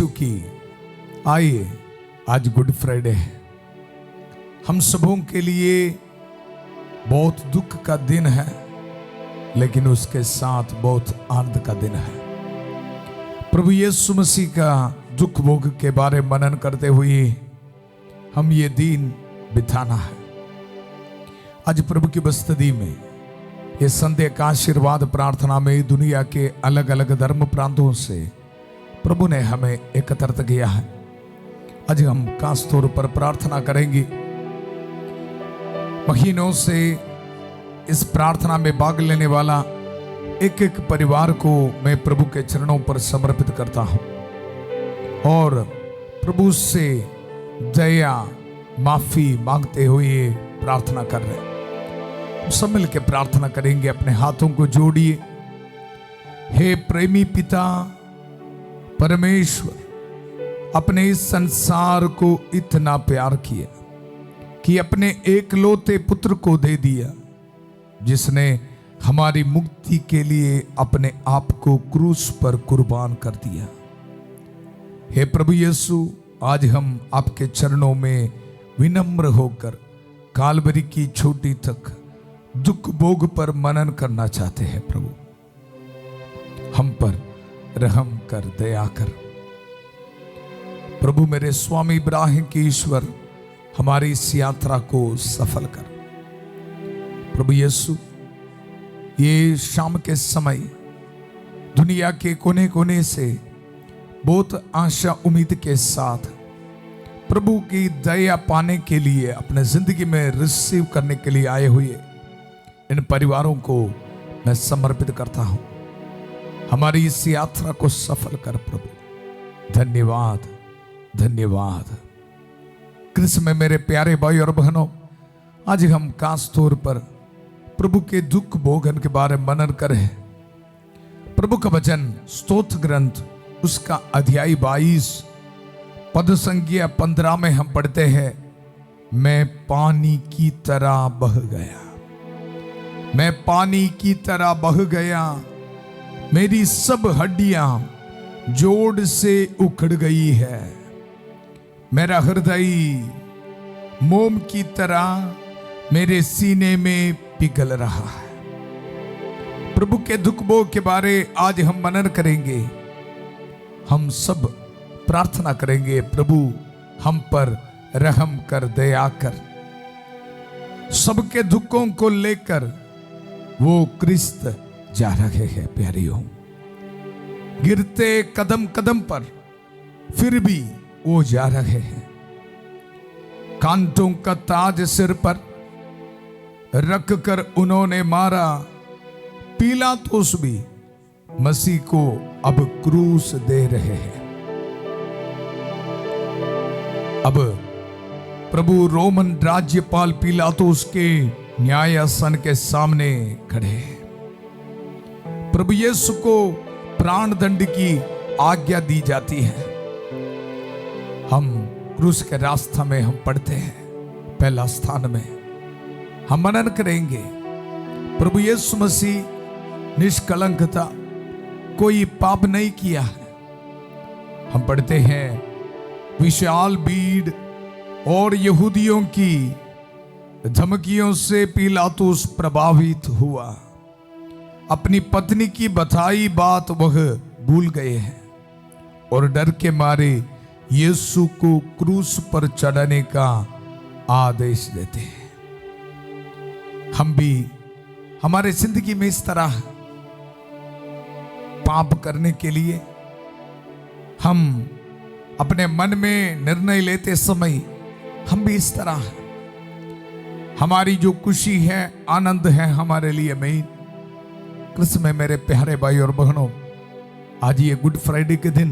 यीशु की। आइए, आज गुड फ्राइडे है। हम सबों के लिए बहुत दुख का दिन है, लेकिन उसके साथ बहुत आनंद का दिन है। प्रभु यीशु मसीह का दुख भोग के बारे में मनन करते हुए हम ये दिन बिताना है। आज प्रभु की बस्तदी में ये संध्या का आशीर्वाद प्रार्थना में दुनिया के अलग अलग धर्म प्रांतों से प्रभु ने हमें एकत्रित किया है। आज हम खास तौर पर प्रार्थना करेंगे। महीनों से इस प्रार्थना में भाग लेने वाला एक एक परिवार को मैं प्रभु के चरणों पर समर्पित करता हूं और प्रभु से दया माफी मांगते हुए प्रार्थना कर रहे हैं। हम सब मिलकर प्रार्थना करेंगे। अपने हाथों को जोड़िए। हे प्रेमी पिता परमेश्वर, अपने इस संसार को इतना प्यार किया कि अपने एकलौते पुत्र को दे दिया, जिसने हमारी मुक्ति के लिए अपने आप को क्रूस पर कुर्बान कर दिया। हे प्रभु यीशु, आज हम आपके चरणों में विनम्र होकर कालवरी की छोटी तक दुख भोग पर मनन करना चाहते हैं। प्रभु, हम पर रहम कर, दया कर। प्रभु मेरे स्वामी इब्राहिम के ईश्वर, हमारी इस यात्रा को सफल कर। प्रभु यीशु, ये शाम के समय दुनिया के कोने कोने से बहुत आशा उम्मीद के साथ प्रभु की दया पाने के लिए, अपने जिंदगी में रिसीव करने के लिए आए हुए इन परिवारों को मैं समर्पित करता हूं। हमारी इस यात्रा को सफल कर प्रभु। धन्यवाद, धन्यवाद। कृष्ण में मेरे प्यारे भाई और बहनों, आज हम खास तौर पर प्रभु के दुख भोगन के बारे में मनन करें। प्रभु का वचन स्तोत्र ग्रंथ उसका अध्याय 22 पद संख्या 15 में हम पढ़ते हैं, मैं पानी की तरह बह गया, मैं पानी की तरह बह गया, मेरी सब हड्डियां जोड़ से उखड़ गई है, मेरा हृदय मोम की तरह मेरे सीने में पिघल रहा है। प्रभु के दुख भोग के बारे आज हम मनन करेंगे। हम सब प्रार्थना करेंगे, प्रभु हम पर रहम कर, दया कर। सबके दुखों को लेकर वो क्रिस्त जा रहे हैं। प्यारियों, गिरते कदम कदम पर फिर भी वो जा रहे हैं। कांटों का ताज सिर पर रख कर उन्होंने मारा। पीलातुस भी मसीह को अब क्रूस दे रहे हैं। अब प्रभु रोमन राज्यपाल पीलातुस के न्यायासन के सामने खड़े हैं। प्रभु यीशु को प्राण दंड की आज्ञा दी जाती है। हम क्रूस के रास्ता में हम पढ़ते हैं, पहला स्थान में हम मनन करेंगे। प्रभु यीशु मसीह निष्कलंक था, कोई पाप नहीं किया है। हम पढ़ते हैं, विशाल भीड़ और यहूदियों की धमकियों से पीलातुस प्रभावित हुआ। अपनी पत्नी की बताई बात वह भूल गए हैं और डर के मारे यीशु को क्रूस पर चढ़ाने का आदेश देते हैं। हम भी हमारे जिंदगी में इस तरह पाप करने के लिए हम अपने मन में निर्णय लेते समय हम भी इस तरह, हमारी जो खुशी है, आनंद है हमारे लिए मेन। कृष्ण में मेरे प्यारे भाई और बहनों, आज ये गुड फ्राइडे के दिन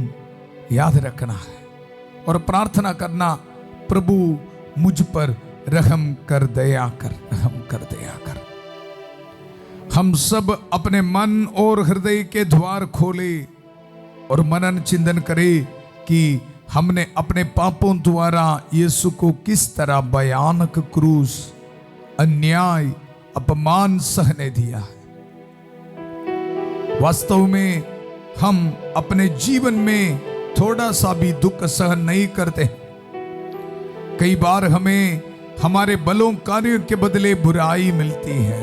याद रखना है और प्रार्थना करना, प्रभु मुझ पर रहम कर, दया कर, रहम कर, दया कर। हम सब अपने मन और हृदय के द्वार खोले और मनन चिंतन करें कि हमने अपने पापों द्वारा यीशु को किस तरह भयानक क्रूस, अन्याय, अपमान सहने दिया है। वास्तव में हम अपने जीवन में थोड़ा सा भी दुख सहन नहीं करते। कई बार हमें हमारे बलों कार्यों के बदले बुराई मिलती है,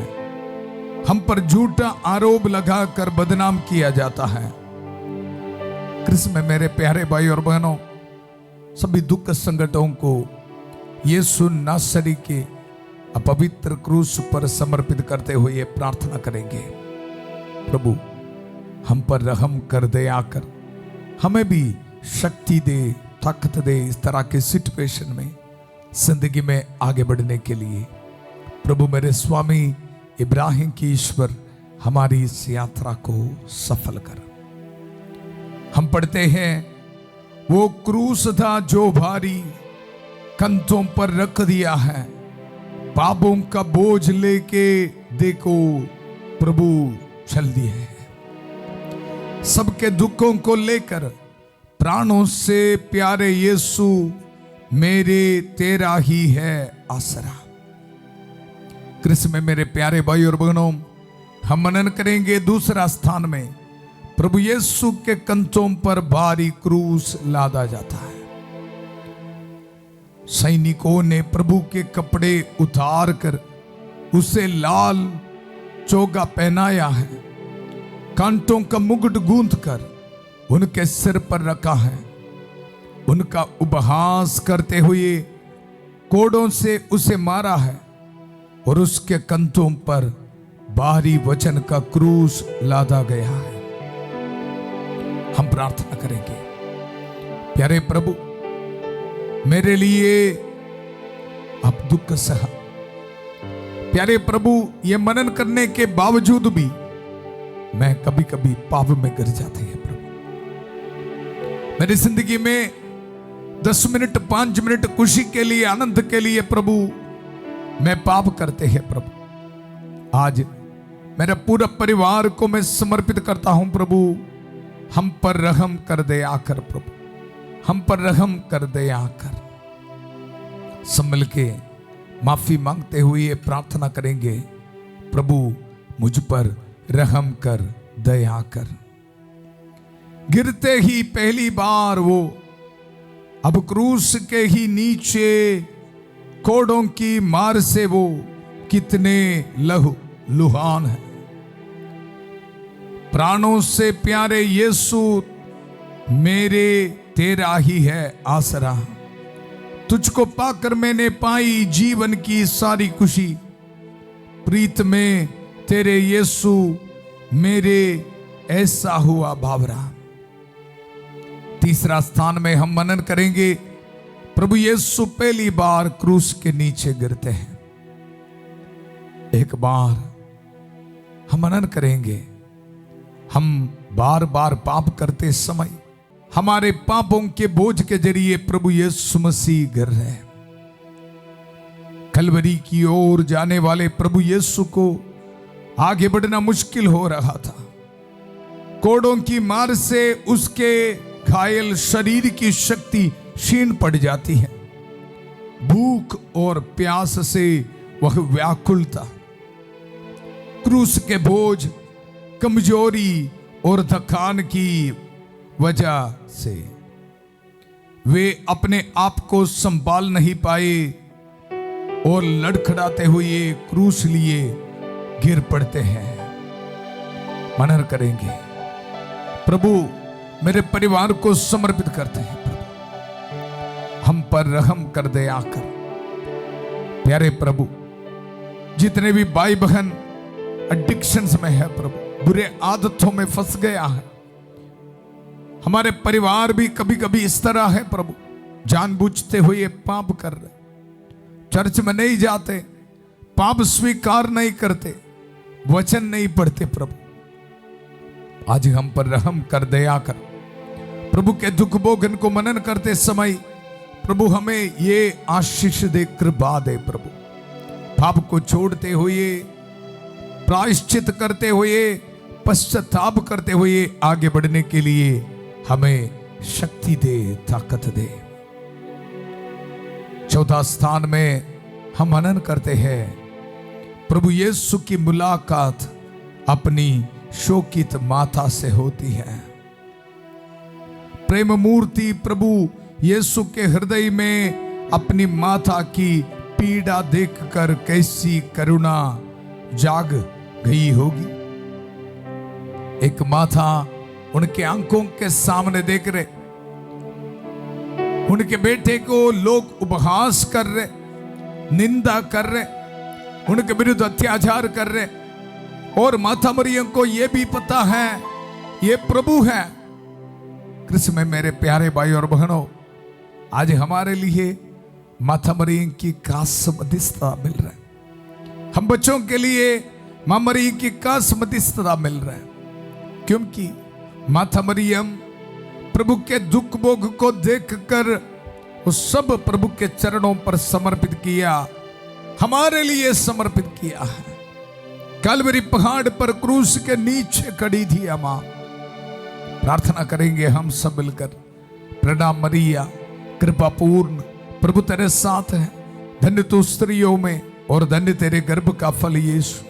हम पर झूठा आरोप लगाकर बदनाम किया जाता है। कृष्ण में मेरे प्यारे भाई और बहनों, सभी दुख संकटों को यीशु नासरी के अपवित्र क्रूस पर समर्पित करते हुए प्रार्थना करेंगे, प्रभु हम पर रहम कर दे, आकर हमें भी शक्ति दे, ताकत दे इस तरह के सिचुएशन में जिंदगी में आगे बढ़ने के लिए। प्रभु मेरे स्वामी इब्राहिम की ईश्वर, हमारी इस यात्रा को सफल कर। हम पढ़ते हैं, वो क्रूस था जो भारी कंधों पर रख दिया है, पापों का बोझ लेके देखो प्रभु चल दिए हैं। सबके दुखों को लेकर प्राणों से प्यारे यीशु, मेरे तेरा ही है आसरा। कृष्ण में मेरे प्यारे भाई और बहनों, हम मनन करेंगे दूसरा स्थान में प्रभु यीशु के कंधों पर भारी क्रूस लादा जाता है। सैनिकों ने प्रभु के कपड़े उतार कर उसे लाल चोगा पहनाया है, कांटों का मुकुट गूंथ कर उनके सिर पर रखा है, उनका उपहास करते हुए कोड़ों से उसे मारा है और उसके कंधों पर भारी वचन का क्रूस लादा गया है। हम प्रार्थना करेंगे, प्यारे प्रभु मेरे लिए आप दुख सहा। प्यारे प्रभु, ये मनन करने के बावजूद भी मैं कभी कभी पाप में गिर जाते हैं। प्रभु मेरी जिंदगी में 10 मिनट 5 मिनट खुशी के लिए, आनंद के लिए प्रभु मैं पाप करते हैं। प्रभु आज मेरे पूरा परिवार को मैं समर्पित करता हूं। प्रभु हम पर रहम कर दे आकर, प्रभु हम पर रहम कर दे आकर। संभल के माफी मांगते हुए प्रार्थना करेंगे, प्रभु मुझ पर रहम कर, दया कर। गिरते ही पहली बार वो अब क्रूस के ही नीचे कोड़ों की मार से वो कितने लहू लुहान है। प्राणों से प्यारे यीशु, मेरे तेरा ही है आसरा। तुझको पाकर मैंने पाई जीवन की सारी खुशी, प्रीत में तेरे यीशु मेरे ऐसा हुआ बावरा। तीसरा स्थान में हम मनन करेंगे, प्रभु यीशु पहली बार क्रूस के नीचे गिरते हैं। एक बार हम मनन करेंगे, हम बार बार पाप करते समय हमारे पापों के बोझ के जरिए प्रभु यीशु मसीह गिर रहे हैं। कलवरी की ओर जाने वाले प्रभु यीशु को आगे बढ़ना मुश्किल हो रहा था। कोड़ों की मार से उसके घायल शरीर की शक्ति क्षीण पड़ जाती है। भूख और प्यास से वह व्याकुल था। क्रूस के बोझ, कमजोरी और थकान की वजह से वे अपने आप को संभाल नहीं पाए और लड़खड़ाते हुए क्रूस लिए गिर पड़ते हैं। मनन करेंगे, प्रभु मेरे परिवार को समर्पित करते हैं, प्रभु हम पर रहम कर दे आकर। प्यारे प्रभु, जितने भी भाई बहन एडिक्शंस में है प्रभु, बुरे आदतों में फंस गया है, हमारे परिवार भी कभी कभी इस तरह है प्रभु, जानबूझते हुए पाप कर रहे, चर्च में नहीं जाते, पाप स्वीकार नहीं करते, वचन नहीं पढ़ते। प्रभु आज हम पर रहम कर दया कर। प्रभु के दुख भोगन को मनन करते समय प्रभु हमें ये आशीष दे, कृपा दे। प्रभु पाप को छोड़ते हुए, प्रायश्चित करते हुए, पश्चाताप करते हुए आगे बढ़ने के लिए हमें शक्ति दे, ताकत दे। चौथा स्थान में हम मनन करते हैं, प्रभु यीशु की मुलाकात अपनी शोकित माता से होती है। प्रेम मूर्ति प्रभु यीशु के हृदय में अपनी माता की पीड़ा देखकर कैसी करुणा जाग गई होगी। एक माता उनके आंखों के सामने देख रहे, उनके बेटे को लोग उपहास कर रहे, निंदा कर रहे, उनके विरुद्ध अत्याचार कर रहे, और माता मरियम को यह भी पता है ये प्रभु है। कृष्ण में मेरे प्यारे भाई और बहनों, आज हमारे लिए माता मरियम की खास मध्यस्थता मिल रहा है। हम बच्चों के लिए मां मरियम की खास मध्यस्थता मिल रहा है, क्योंकि माता मरियम प्रभु के दुख भोग को देखकर वो सब प्रभु के चरणों पर समर्पित किया, हमारे लिए समर्पित किया है। कलवरी पहाड़ पर क्रूस के नीचे खड़ी थी मां। प्रार्थना करेंगे हम सब मिलकर, प्रणाम मरिया कृपा पूर्ण, प्रभु तेरे साथ है, धन्य तू स्त्रियों में और धन्य तेरे गर्भ का फल यीशु।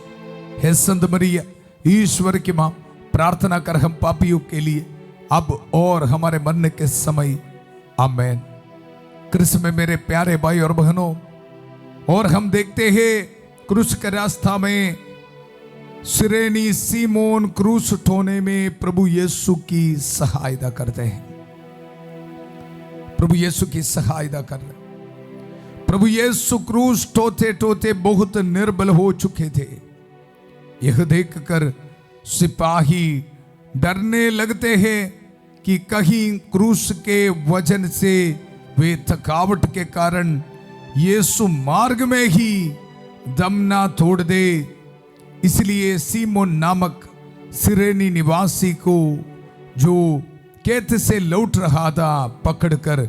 हे संत मरिया ईश्वर की मां, प्रार्थना कर हम पापियों के लिए अब और हमारे मरने के समय, आमेन। कृष्ण में मेरे प्यारे भाई और बहनों, और हम देखते हैं क्रूस के रास्ता में सिरेनी सीमोन क्रूस उठाने में प्रभु यीशु की सहायता करते हैं। प्रभु यीशु की सहायता कर रहे। प्रभु यीशु क्रूस टोते टोते बहुत निर्बल हो चुके थे। यह देखकर सिपाही डरने लगते हैं कि कहीं क्रूस के वजन से वे थकावट के कारण यीशु मार्ग में ही दम ना तोड़ दे। इसलिए सीमोन नामक सिरेनी निवासी को, जो कैद से लौट रहा था, पकड़कर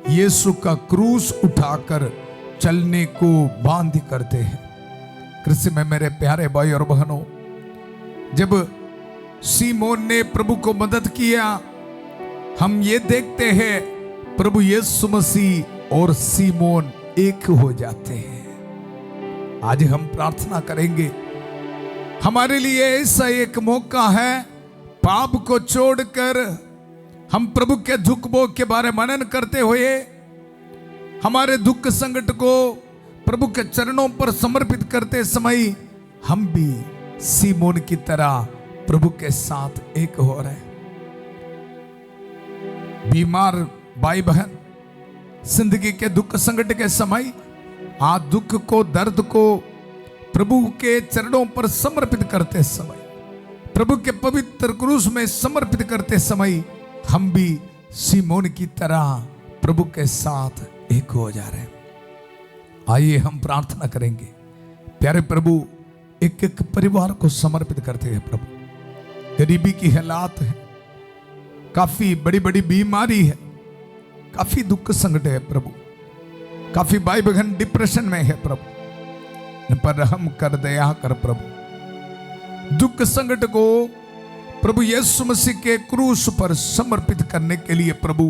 यीशु का क्रूस उठाकर चलने को बांध करते हैं। कृष्ण में मेरे प्यारे भाई और बहनों, जब सीमोन ने प्रभु को मदद किया, हम ये देखते हैं प्रभु यीशु मसीह और सीमोन एक हो जाते हैं। आज हम प्रार्थना करेंगे, हमारे लिए ऐसा एक मौका है, पाप को छोड़कर हम प्रभु के दुख भोग के बारे में मनन करते हुए हमारे दुख संकट को प्रभु के चरणों पर समर्पित करते समय हम भी सीमोन की तरह प्रभु के साथ एक हो रहे। बीमार भाई बहन जिंदगी के दुख संकट के समय आ दुख को, दर्द को प्रभु के चरणों पर समर्पित करते समय, प्रभु के पवित्र क्रूस में समर्पित करते समय हम भी सीमोन की तरह प्रभु के साथ एक हो जा रहे हैं। आइए हम प्रार्थना करेंगे। प्यारे प्रभु, एक एक परिवार को समर्पित करते हैं प्रभु। गरीबी की हालात है, काफी बड़ी बड़ी बीमारी है, काफी दुख संकट है प्रभु, काफी भाई बहन डिप्रेशन में है प्रभु, इन पर रहम कर, दया कर प्रभु। दुख संकट को प्रभु यीशु मसीह के क्रूस पर समर्पित करने के लिए प्रभु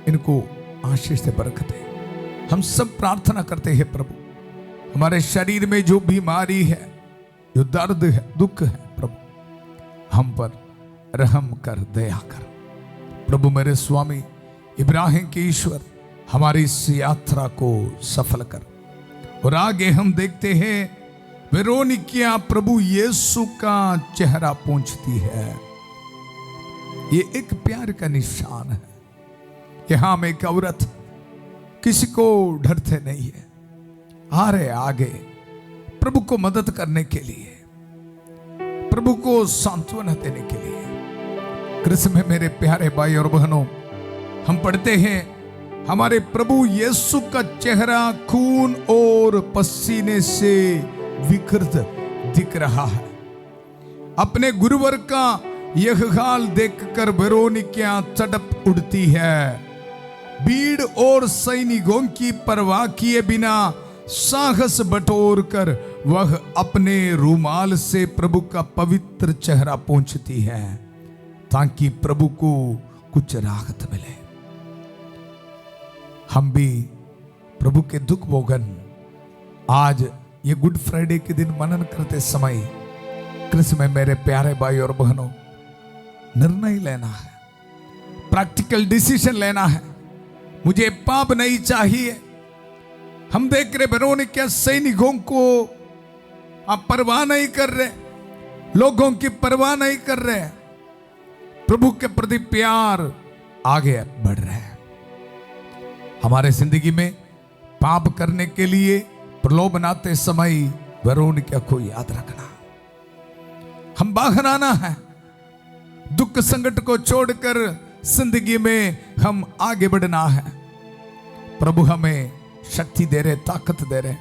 इनको आशीष से बरकत है। हम सब प्रार्थना करते हैं प्रभु, हमारे शरीर में जो बीमारी है, जो दर्द है, दुख है प्रभु, हम पर रहम कर, दया कर प्रभु। मेरे स्वामी इब्राहिम के ईश्वर, हमारी इस यात्रा को सफल कर। और आगे हम देखते हैं वेरोनिकिया प्रभु यीशु का चेहरा पोंछती है। ये एक प्यार का निशान है। यहां में एक औरत किसी को डरते नहीं है, आ रहे आगे प्रभु को मदद करने के लिए, प्रभु को सांत्वना देने के लिए। कृष्ण में मेरे प्यारे भाई और बहनों, हम पढ़ते हैं हमारे प्रभु यीशु का चेहरा खून और पसीने से विकृत दिख रहा है। अपने गुरुवर का यह हाल देखकर वेरोनिकिया तड़प उठती है। भीड़ और सैनिकों की परवाह किए बिना साहस बटोर कर वह अपने रूमाल से प्रभु का पवित्र चेहरा पोंछती है, ताकि प्रभु को कुछ राहत मिले। हम भी प्रभु के दुख भोगन आज ये गुड फ्राइडे के दिन मनन करते समय कृष्ण में मेरे प्यारे भाई और बहनों, निर्णय लेना है। प्रैक्टिकल डिसीजन लेना है। मुझे पाप नहीं चाहिए। हम देख रहे वेरोनिका सैनिकों को आप परवाह नहीं कर रहे, लोगों की परवाह नहीं कर रहे, प्रभु के प्रति प्यार आगे बढ़ रहे हैं। हमारे जिंदगी में पाप करने के लिए प्रलोभन आते समय वेरोनिका को याद रखना, हम बाहर आना है, दुख संकट को छोड़कर जिंदगी में हम आगे बढ़ना है। प्रभु हमें शक्ति दे रहे, ताकत दे रहे।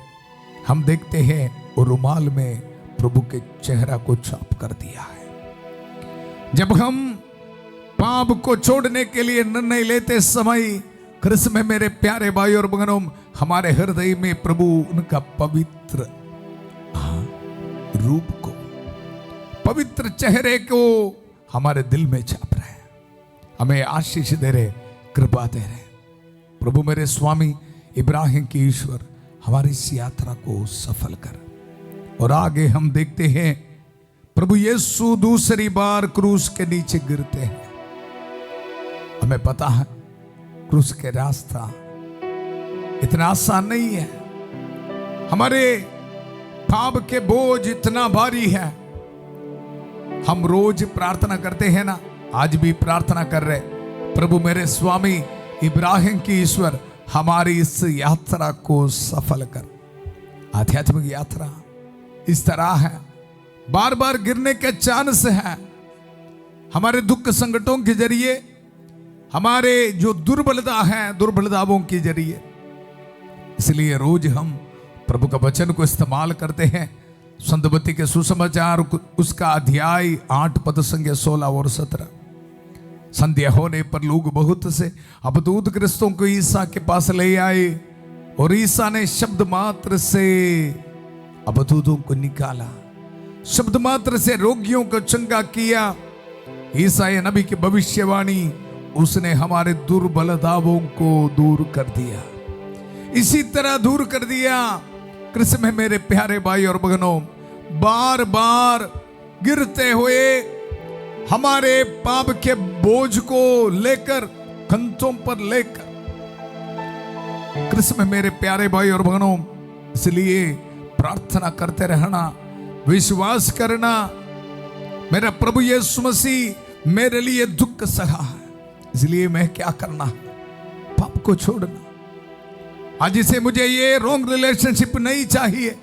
हम देखते हैं वो रुमाल में प्रभु के चेहरा को छाप कर दिया है। जब हम पाप को छोड़ने के लिए निर्णय लेते समय कृष्ण में मेरे प्यारे भाई और बहनों, हमारे हृदय में प्रभु उनका पवित्र रूप को, पवित्र चेहरे को हमारे दिल में छाप रहे हैं, हमें आशीष दे रहे, कृपा दे रहे। प्रभु मेरे स्वामी इब्राहिम की ईश्वर, हमारी इस यात्रा को सफल कर। और आगे हम देखते हैं प्रभु यीशु दूसरी बार क्रूस के नीचे गिरते हैं। हमें पता है क्रूस के रास्ता इतना आसान नहीं है, हमारे पाप के बोझ इतना भारी है। हम रोज प्रार्थना करते हैं ना, आज भी प्रार्थना कर रहे, प्रभु मेरे स्वामी इब्राहिम की ईश्वर, हमारी इस यात्रा को सफल कर। आध्यात्मिक यात्रा इस तरह है, बार बार गिरने के चांस है। हमारे दुख संकटों के जरिए, हमारे जो दुर्बलता है, दुर्बलताओं के जरिए, इसलिए रोज हम प्रभु का वचन को इस्तेमाल करते हैं। संतमती के सुसमाचार उसका अध्याय 8 पद संख्या 16 और 17। संध्या होने पर लोग बहुत से अबदूत ग्रस्तों को ईसा के पास ले आए और ईसा ने शब्द मात्र से अबदूतों को निकाला, शब्द मात्र से रोगियों को चंगा किया। ईसा नबी की भविष्यवाणी, उसने हमारे दुर्बलताओं को दूर कर दिया, इसी तरह दूर कर दिया। कृष्ण में मेरे प्यारे भाई और बहनों, बार बार गिरते हुए हमारे पाप के बोझ को लेकर, कंधों पर लेकर, कृष्ण में मेरे प्यारे भाई और बहनों, इसलिए प्रार्थना करते रहना, विश्वास करना, मेरा प्रभु यीशु मसीह मेरे लिए दुख सहा है, इसलिए मैं क्या करना, पाप को छोड़ना। आज से मुझे ये रॉन्ग रिलेशनशिप नहीं चाहिए,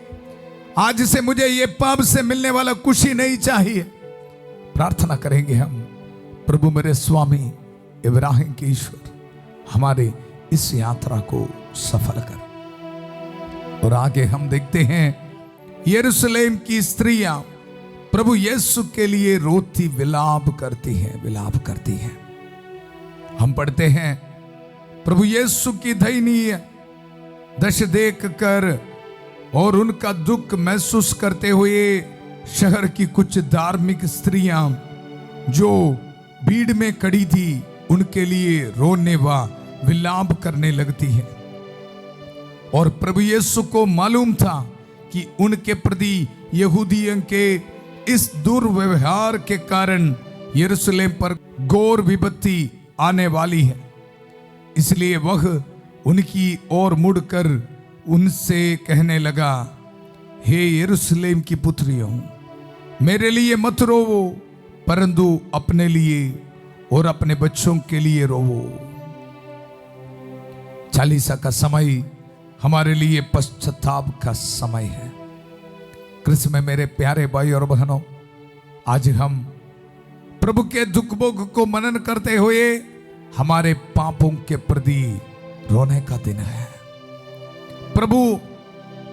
आज से मुझे ये पाप से मिलने वाला खुशी नहीं चाहिए। प्रार्थना करेंगे हम, प्रभु मेरे स्वामी इब्राहिम की ईश्वर, हमारे इस यात्रा को सफल कर। और आगे हम देखते हैं यरूशलेम की स्त्रियां प्रभु यीशु के लिए रोती विलाप करती हैं, विलाप करती हैं। हम पढ़ते हैं प्रभु यीशु की दयनीय दशा देख कर और उनका दुख महसूस करते हुए शहर की कुछ धार्मिक स्त्रियां जो भीड़ में खड़ी थी, उनके लिए रोने व विलाप करने लगती हैं। और प्रभु यीशु को मालूम था कि उनके प्रति यहूदियों के इस दुर्व्यवहार के कारण यरूशलेम पर घोर विपत्ति आने वाली है, इसलिए वह उनकी ओर मुड़कर उनसे कहने लगा, हे यरूशलेम की पुत्रियों, मेरे लिए मत रोवो, परंतु अपने लिए और अपने बच्चों के लिए रोवो। चालीसा का समय हमारे लिए पश्चाताप का समय है। कृष्ण में मेरे प्यारे भाई और बहनों, आज हम प्रभु के दुख भोग को मनन करते हुए हमारे पापों के प्रति रोने का दिन है। प्रभु,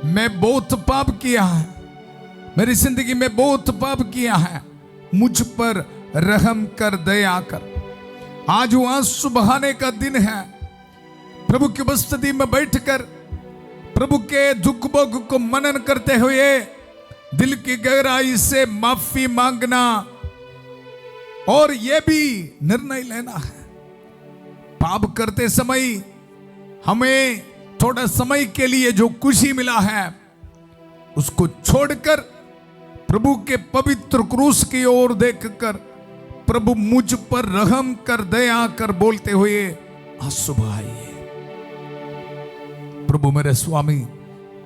मैं बहुत पाप किया है, मेरी जिंदगी में बहुत पाप किया है, मुझ पर रहम कर, दया कर। आज वो आंसू बहाने का दिन है। प्रभु की उपस्थिति में बैठकर प्रभु के दुख भोग को मनन करते हुए दिल की गहराई से माफी मांगना और यह भी निर्णय लेना है, पाप करते समय हमें थोड़ा समय के लिए जो खुशी मिला है उसको छोड़कर प्रभु के पवित्र क्रूस की ओर देखकर प्रभु मुझ पर रहम कर, दया कर बोलते हुए आंसू बहाइए। प्रभु मेरे स्वामी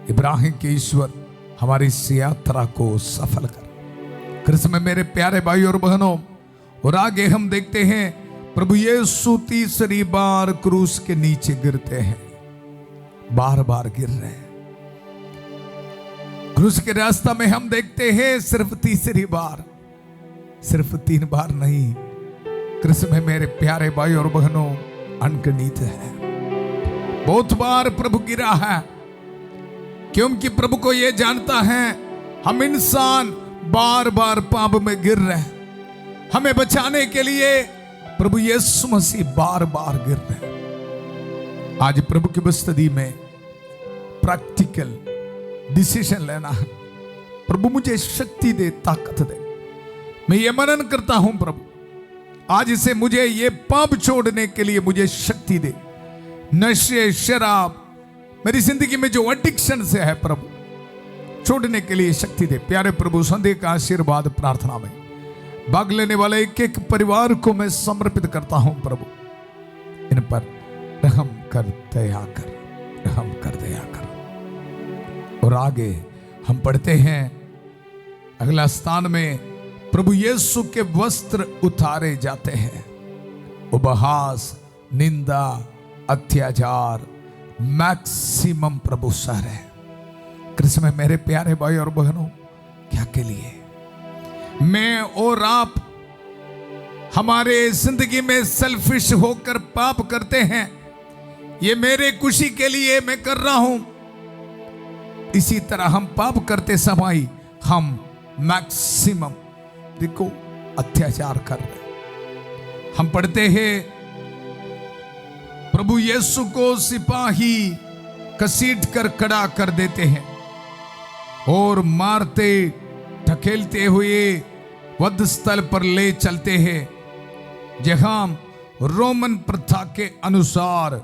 इब्राहिम के ईश्वर हमारी इस यात्रा को सफल कर। कृष्ण में मेरे प्यारे भाई और बहनों, और आगे हम देखते हैं प्रभु यीशु तीसरी बार क्रूस के नीचे गिरते हैं, बार बार गिर रहे हैं। क्रूस के रास्ता में हम देखते हैं सिर्फ तीसरी बार, सिर्फ 3 बार नहीं, कृष्ण में मेरे प्यारे भाई और बहनों अनगिनत है। बहुत बार प्रभु गिरा है, क्योंकि प्रभु को यह जानता है हम इंसान बार बार पाप में गिर रहे हैं। हमें बचाने के लिए प्रभु यीशु मसीह बार बार गिर रहे हैं। आज प्रभु की बस्तदी में प्रैक्टिकल डिसीजन लेना है। प्रभु मुझे शक्ति दे, ताकत दे। मैं ये मनन करता हूं प्रभु, आज से मुझे ये पाप छोड़ने के लिए मुझे शक्ति दे। नशे, शराब, मेरी जिंदगी में जो एडिक्शन से है प्रभु, छोड़ने के लिए शक्ति दे। प्यारे प्रभु, संध्या का आशीर्वाद प्रार्थना में भाग लेने वाले एक एक परिवार को मैं समर्पित करता हूं प्रभु। इन पर रहम कर, दया कर, रहम कर, दया कर। और आगे हम पढ़ते हैं अगला स्थान में, प्रभु यीशु के वस्त्र उतारे जाते हैं। उपहास, निंदा, अत्याचार मैक्सिमम प्रभु सर है। कृष्ण में मेरे प्यारे भाई और बहनों, क्या के लिए मैं और आप हमारे जिंदगी में सेल्फिश होकर पाप करते हैं। ये मेरे खुशी के लिए मैं कर रहा हूं। इसी तरह हम पाप करते समय हम मैक्सिमम देखो अत्याचार कर रहे। हम पढ़ते हैं प्रभु यीशु को सिपाही कसीट कर खड़ा कर देते हैं और मारते धकेलते हुए वध स्थल पर ले चलते हैं, जहां रोमन प्रथा के अनुसार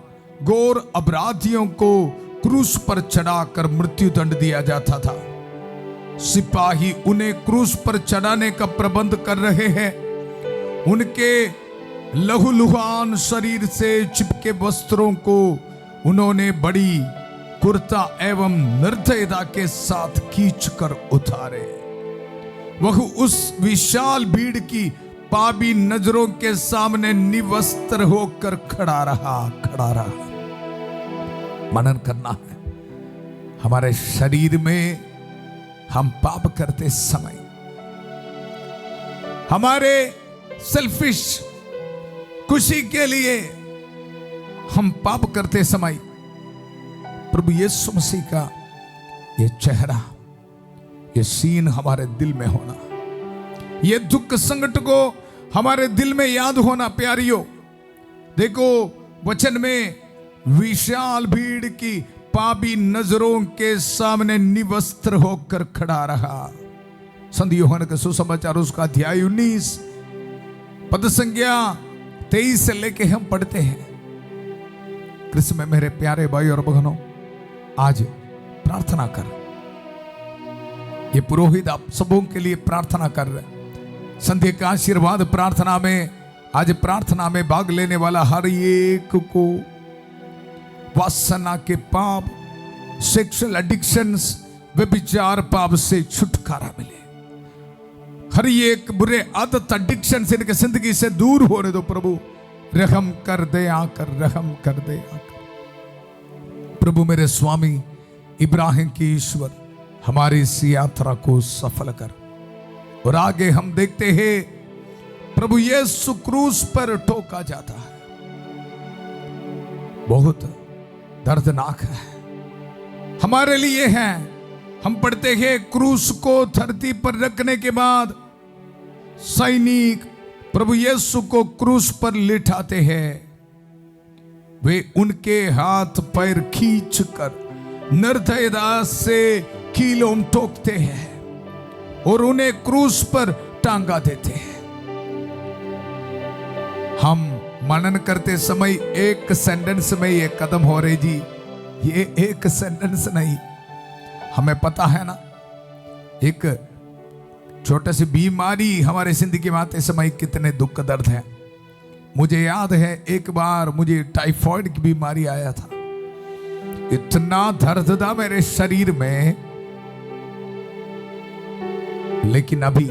घोर अपराधियों को क्रूस पर चढ़ाकर मृत्यु दंड दिया जाता था। सिपाही उन्हें क्रूस पर चढ़ाने का प्रबंध कर रहे हैं। उनके लहूलुहान शरीर से चिपके वस्त्रों को उन्होंने बड़ी कुर्ता एवं निर्दयता के साथ खींचकर उतारे। वह उस विशाल भीड़ की पापी नजरों के सामने निवस्त्र होकर खड़ा रहा। मनन करना है, हमारे शरीर में हम पाप करते समय, हमारे सेल्फिश खुशी के लिए हम पाप करते समय प्रभु यीशु मसीह का ये चेहरा, ये सीन हमारे दिल में होना, ये दुख संकट को हमारे दिल में याद होना। प्यारियों देखो, वचन में विशाल भीड़ की पापी नजरों के सामने निवस्त्र होकर खड़ा रहा। संत यूहन्ना का सुसमाचार उसका अध्याय 19 पद संख्या 23 से लेके हम पढ़ते हैं। कृष्ण में मेरे प्यारे भाई और बहनों, आज प्रार्थना कर, ये पुरोहित आप सबों के लिए प्रार्थना कर रहे हैं। संध्या का आशीर्वाद प्रार्थना में, आज प्रार्थना में भाग लेने वाला हर एक को वासना के पाप, सेक्सुअल एडिक्शंस, व्यभिचार पाप से छुटकारा मिले। हर एक बुरे आदत, एडिक्शन से इनके जिंदगी से दूर होने दो प्रभु। रहम कर, दया कर, रहम कर, दया कर। प्रभु मेरे स्वामी इब्राहिम की ईश्वर हमारी इस यात्रा को सफल कर। और आगे हम देखते हैं प्रभु यीशु क्रूस पर ठोका जाता है। बहुत दर्दनाक है हमारे लिए है। हम पढ़ते हैं क्रूस को धरती पर रखने के बाद सैनिक प्रभु यीशु को क्रूस पर लिटाते हैं। वे उनके हाथ पैर खींचकर निर्दयता से कीलों ठोकते हैं और उन्हें क्रूस पर टांगा देते हैं। हम मनन करते समय एक सेंटेंस में ये कदम हो रही जी, ये एक सेंटेंस नहीं, हमें पता है ना, छोटे सी बीमारी हमारे जिंदगी में आते समय कितने दुख दर्द है। मुझे याद है एक बार मुझे टाइफाइड की बीमारी आया था, इतना दर्द था मेरे शरीर में। लेकिन अभी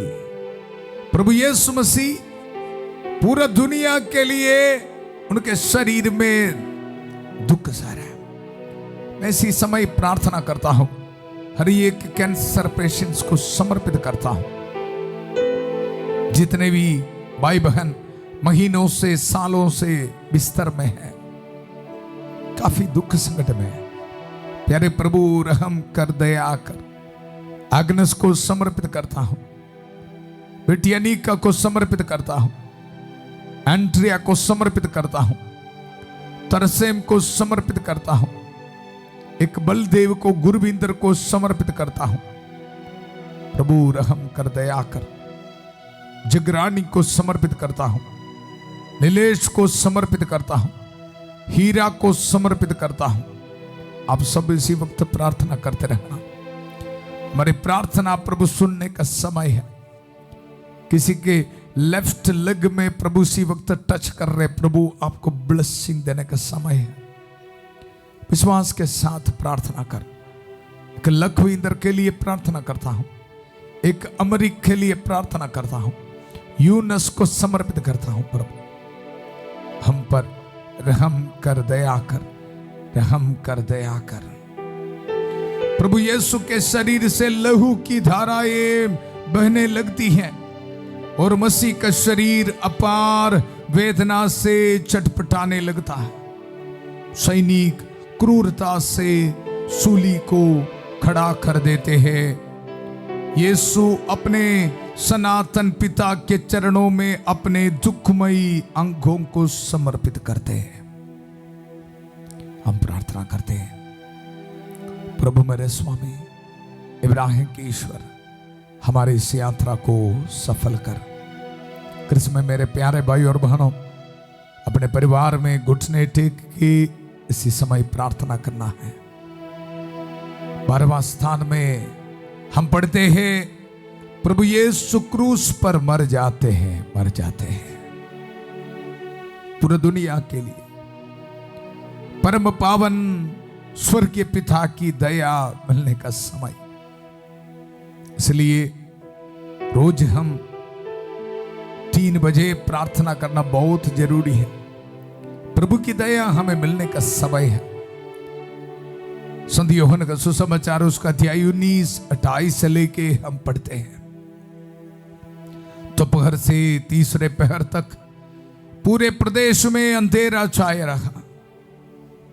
प्रभु यीशु मसीह पूरा दुनिया के लिए उनके शरीर में दुख सह रहा है। मैं इसी समय प्रार्थना करता हूं, हर एक कैंसर पेशेंट्स को समर्पित करता हूं। जितने भी भाई बहन महीनों से सालों से बिस्तर में है, काफी दुख संकट में है, प्यारे प्रभु रहम कर, दया कर। आग्नस को समर्पित करता हूं, बेटी अनीका को समर्पित करता हूं, एंड्रिया को समर्पित करता हूं, तरसेम को समर्पित करता हूं, एक बलदेव को, गुरविंदर को समर्पित करता हूं। प्रभु रहम कर, दया कर। जगरानी को समर्पित करता हूं, नीलेश को समर्पित करता हूं, हीरा को समर्पित करता हूं। आप सब इसी वक्त प्रार्थना करते रहना। हमारी प्रार्थना प्रभु सुनने का समय है। किसी के लेफ्ट लेग में प्रभु इसी वक्त टच कर रहे, प्रभु आपको ब्लेसिंग देने का समय है। विश्वास के साथ प्रार्थना कर। एक लखविंदर के लिए प्रार्थना करता हूं, एक अमरीक के लिए प्रार्थना करता हूं, यूनस को समर्पित करता हूं। प्रभु हम पर रहम कर, दया कर, रहम कर, दया कर। प्रभु यीशु के शरीर से लहू की धाराएं बहने लगती हैं और मसीह का शरीर अपार वेदना से चटपटाने लगता है। सैनिक क्रूरता से सूली को खड़ा कर देते हैं। यीशु अपने सनातन पिता के चरणों में अपने दुखमयी अंगों को समर्पित करते हैं। हम प्रार्थना करते हैं, प्रभु मेरे स्वामी इब्राहिम के ईश्वर, हमारी इस यात्रा को सफल कर। कृष्ण में मेरे प्यारे भाई और बहनों, अपने परिवार में घुटने टेक के इसी समय प्रार्थना करना है। 12वां स्थान में हम पढ़ते हैं, प्रभु यीशु क्रूस पर मर जाते हैं, मर जाते हैं पूरी दुनिया के लिए। परम पावन स्वर्गीय पिता की दया मिलने का समय। इसलिए रोज हम 3 बजे प्रार्थना करना बहुत जरूरी है। प्रभु की दया हमें मिलने का समय है। संत यूहन्ना का सुसमाचार उसका अध्याय 19-28 से लेके हम पढ़ते हैं। दोपहर से तीसरे पहर तक पूरे प्रदेश में अंधेरा छाया रहा।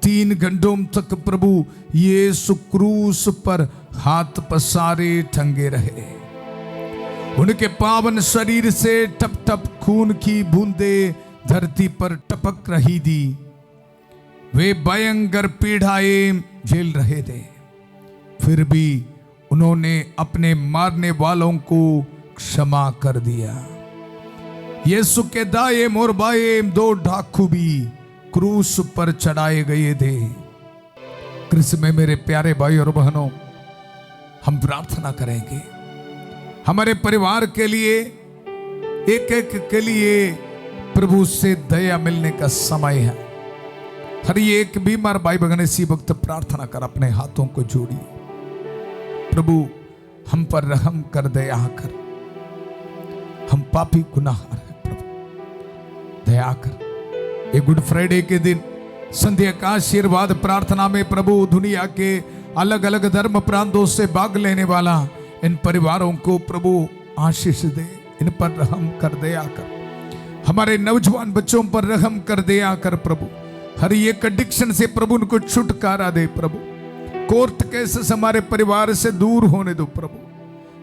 3 घंटों तक प्रभु यीशु क्रूस पर हाथ पसारे टंगे रहे। उनके पावन शरीर से टप टप खून की बूंदें धरती पर टपक रही थी। वे भयंकर पीड़ाएं झेल रहे थे, फिर भी उन्होंने अपने मारने वालों को क्षमा कर दिया। यीशु के दाएं और बाएं 2 डाकू भी क्रूस पर चढ़ाए गए थे। कृष्ण में मेरे प्यारे भाई और बहनों, हम प्रार्थना करेंगे हमारे परिवार के लिए, एक एक के लिए प्रभु से दया मिलने का समय है। हर एक बीमार भाई बहन इसी वक्त प्रार्थना कर अपने हाथों को जोड़िए। प्रभु हम पर रहम कर, दया कर। हम पापी गुनाहगार हैं, प्रभु दया कर। ये गुड फ्राइडे के दिन संध्या का आशीर्वाद प्रार्थना में प्रभु दुनिया के अलग अलग धर्म प्रांतों से भाग लेने वाला इन परिवारों को प्रभु आशीष दे। इन पर रहम कर, दया कर। हमारे नौजवान बच्चों पर रहम कर, दया कर। प्रभु हर एक एडिक्शन से प्रभु उनको छुटकारा दे। प्रभु कोर्ट केसेस हमारे परिवार से दूर होने दो। प्रभु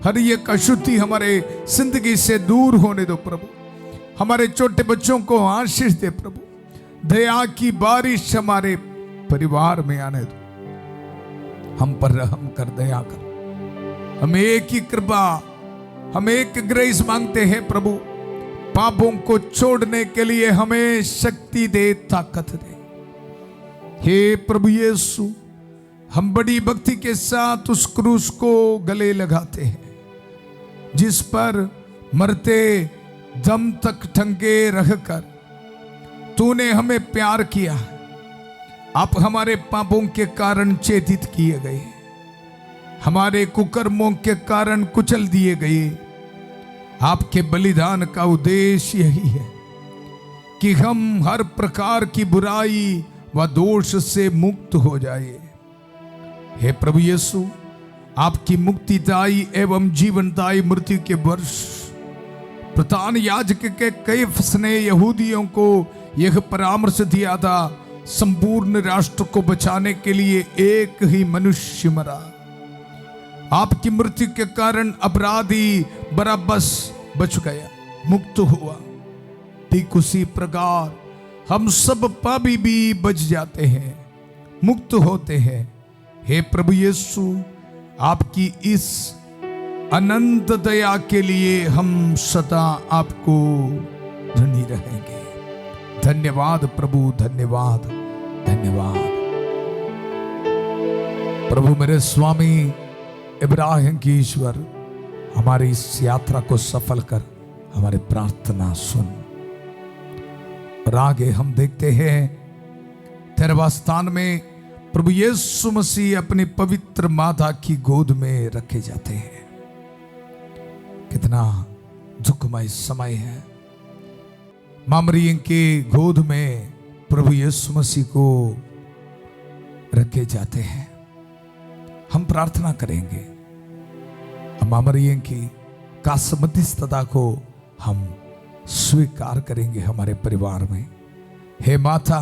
हर एक अशुद्धि हमारे जिंदगी से दूर होने दो। प्रभु हमारे छोटे बच्चों को आशीष दे। प्रभु दया की बारिश हमारे परिवार में आने दो। हम पर रहम कर, दया कर। हम एक ही कृपा, हम एक ग्रेस मांगते हैं। प्रभु पापों को छोड़ने के लिए हमें शक्ति दे, ताकत दे। हे प्रभु यीशु, हम बड़ी भक्ति के साथ उस क्रूस को गले लगाते हैं। जिस पर मरते दम तक टंगे रहकर तूने हमें प्यार किया। आप हमारे पापों के कारण चेतित किए गए, हमारे कुकर्मों के कारण कुचल दिए गए। आपके बलिदान का उद्देश्य यही है कि हम हर प्रकार की बुराई व दोष से मुक्त हो जाए। हे प्रभु यीशु, आपकी मुक्तिदायी एवं जीवनदायी मृत्यु के वर्ष प्रधान याजक के कैफस ने यहूदियों को यह परामर्श दिया था, संपूर्ण राष्ट्र को बचाने के लिए एक ही मनुष्य मरा। आपकी मृत्यु के कारण अपराधी बरअब्बस बच गया, मुक्त हुआ। ठीक उसी प्रकार हम सब पापी भी बच जाते हैं, मुक्त होते हैं। हे प्रभु यीशु, आपकी इस अनंत दया के लिए हम सदा आपको धन्य रहेंगे। धन्यवाद प्रभु, धन्यवाद, धन्यवाद। प्रभु मेरे स्वामी इब्राहिम की ईश्वर, हमारी इस यात्रा को सफल कर हमारी प्रार्थना सुन। और आगे हम देखते हैं 13वां स्थान में प्रभु यीशु मसीह अपनी पवित्र माता की गोद में रखे जाते हैं। कितना दुखमय समय है। मां मरियम के गोद में प्रभु यीशु मसीह को रखे जाते हैं। हम प्रार्थना करेंगे, हम मां मरियम की मध्यस्थता को हम स्वीकार करेंगे हमारे परिवार में। हे माता,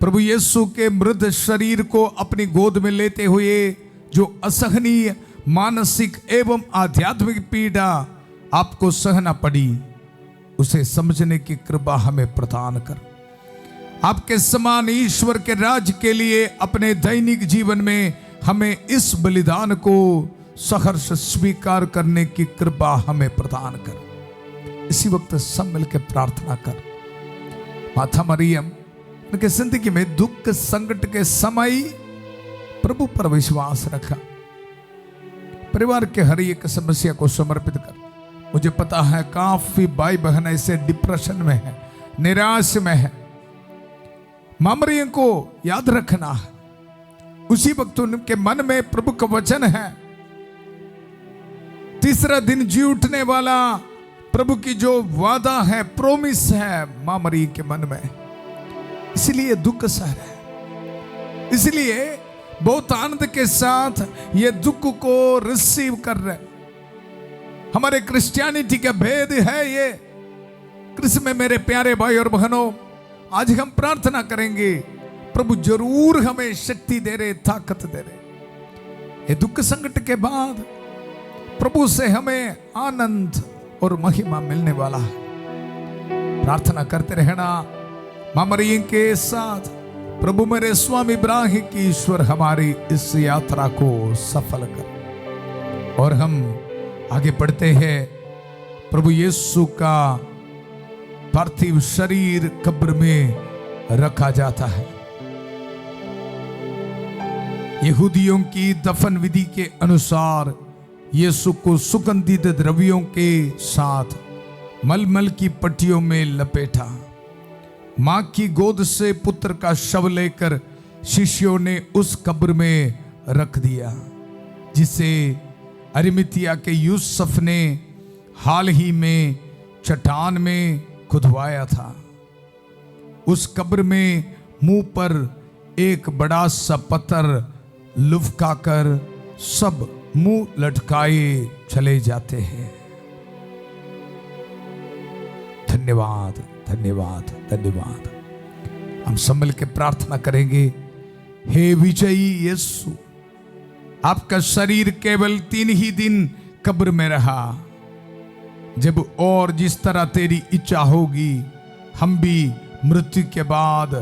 प्रभु यीशु के मृत शरीर को अपनी गोद में लेते हुए जो असहनीय मानसिक एवं आध्यात्मिक पीड़ा आपको सहना पड़ी, उसे समझने की कृपा हमें प्रदान कर। आपके समान ईश्वर के राज्य के लिए अपने दैनिक जीवन में हमें इस बलिदान को सहर्ष स्वीकार करने की कृपा हमें प्रदान कर। इसी वक्त सब मिलकर प्रार्थना कर। माता मरियम उनके जिंदगी में दुख संकट के समय प्रभु पर विश्वास रखा। परिवार के हर एक समस्या को समर्पित कर। मुझे पता है काफी भाई बहन ऐसे डिप्रेशन में है, निराश में है। मां मरियम को याद रखना है। उसी वक्त उनके मन में प्रभु का वचन है, तीसरा दिन जी उठने वाला प्रभु की जो वादा है, प्रोमिस है मां मरियम के मन में। इसलिए दुख सह रहे, इसलिए बहुत आनंद के साथ ये दुख को रिसीव कर रहे। हमारे क्रिश्चियनिटी का भेद है ये। कृष्ण में मेरे प्यारे भाई और बहनों, आज हम प्रार्थना करेंगे, प्रभु जरूर हमें शक्ति दे रहे, ताकत दे रहे। ये दुख संकट के बाद प्रभु से हमें आनंद और महिमा मिलने वाला है। प्रार्थना करते रहना मां मरियम के साथ। प्रभु मेरे स्वामी इब्राहिम की ईश्वर, हमारी इस यात्रा को सफल कर। और हम आगे बढ़ते हैं। प्रभु यीशु का पार्थिव शरीर कब्र में रखा जाता है। यहूदियों की दफन विधि के अनुसार यीशु को सुगंधित द्रव्यों के साथ मलमल की पट्टियों में लपेटा। मां की गोद से पुत्र का शव लेकर शिष्यों ने उस कब्र में रख दिया, जिसे अरिमतिया के यूसुफ ने हाल ही में चट्टान में खुदवाया था। उस कब्र में मुंह पर एक बड़ा सा पत्थर लुफकाकर सब मुंह लटकाए चले जाते हैं। धन्यवाद, धन्यवाद, धन्यवाद। हम सब मिल के प्रार्थना करेंगे। हे विजयी यीशु, आपका शरीर केवल 3 ही दिन कब्र में रहा। जब और जिस तरह तेरी इच्छा होगी, हम भी मृत्यु के बाद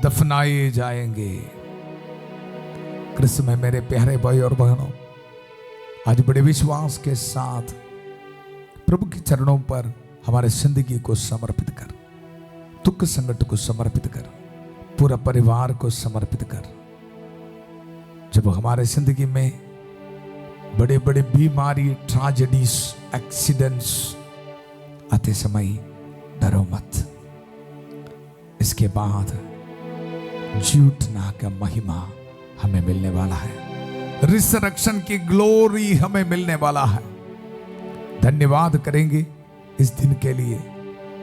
दफनाए जाएंगे। कृष्ण में मेरे प्यारे भाई और बहनों, आज बड़े विश्वास के साथ प्रभु के चरणों पर हमारे जिंदगी को समर्पित कर, दुख संकट को समर्पित कर, पूरा परिवार को समर्पित कर। जब हमारे जिंदगी में बड़े बड़े बीमारी, ट्रेजेडीज, एक्सीडेंट्स आते समय डरो मत। इसके बाद जीवटना का महिमा हमें मिलने वाला है, रिसरेक्शन की ग्लोरी हमें मिलने वाला है। धन्यवाद करेंगे इस दिन के लिए।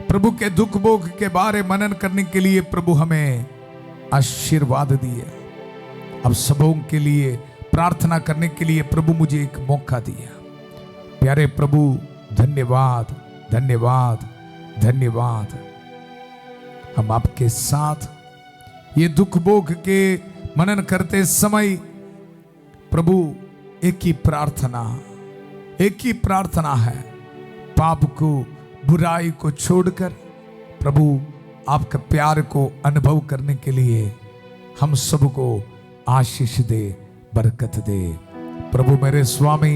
प्रभु के दुख भोग के बारे मनन करने के लिए प्रभु हमें आशीर्वाद दिए। अब सबों के लिए प्रार्थना करने के लिए प्रभु मुझे एक मौका दिया। प्यारे प्रभु, धन्यवाद धन्यवाद धन्यवाद। हम आपके साथ ये दुख भोग के मनन करते समय प्रभु एक ही प्रार्थना है, पाप को, बुराई को छोड़कर प्रभु आपका प्यार को अनुभव करने के लिए हम सबको आशीष दे, बरकत दे। प्रभु मेरे स्वामी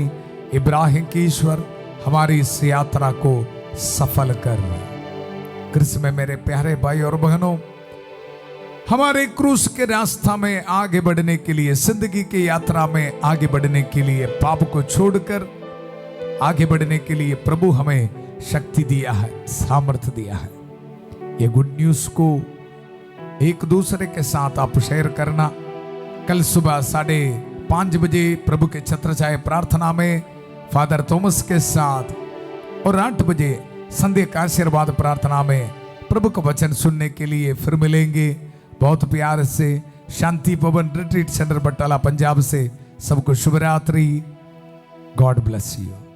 इब्राहिम की ईश्वर, हमारी इस यात्रा को सफल कर। कृष्ण में मेरे प्यारे भाई और बहनों, हमारे क्रूस के रास्ता में आगे बढ़ने के लिए, जिंदगी की यात्रा में आगे बढ़ने के लिए, पाप को छोड़कर आगे बढ़ने के लिए प्रभु हमें शक्ति दिया है, सामर्थ्य दिया है। ये गुड न्यूज को एक दूसरे के साथ आप शेयर करना। कल सुबह 5:30 बजे प्रभु के छत्र छाया प्रार्थना में फादर थॉमस के साथ और 8 बजे संध्या का आशीर्वाद प्रार्थना में प्रभु का वचन सुनने के लिए फिर मिलेंगे। बहुत प्यार से शांति भवन रिट्रीट सेंटर बटाला पंजाब से सबको शुभ रात्रि। God bless you.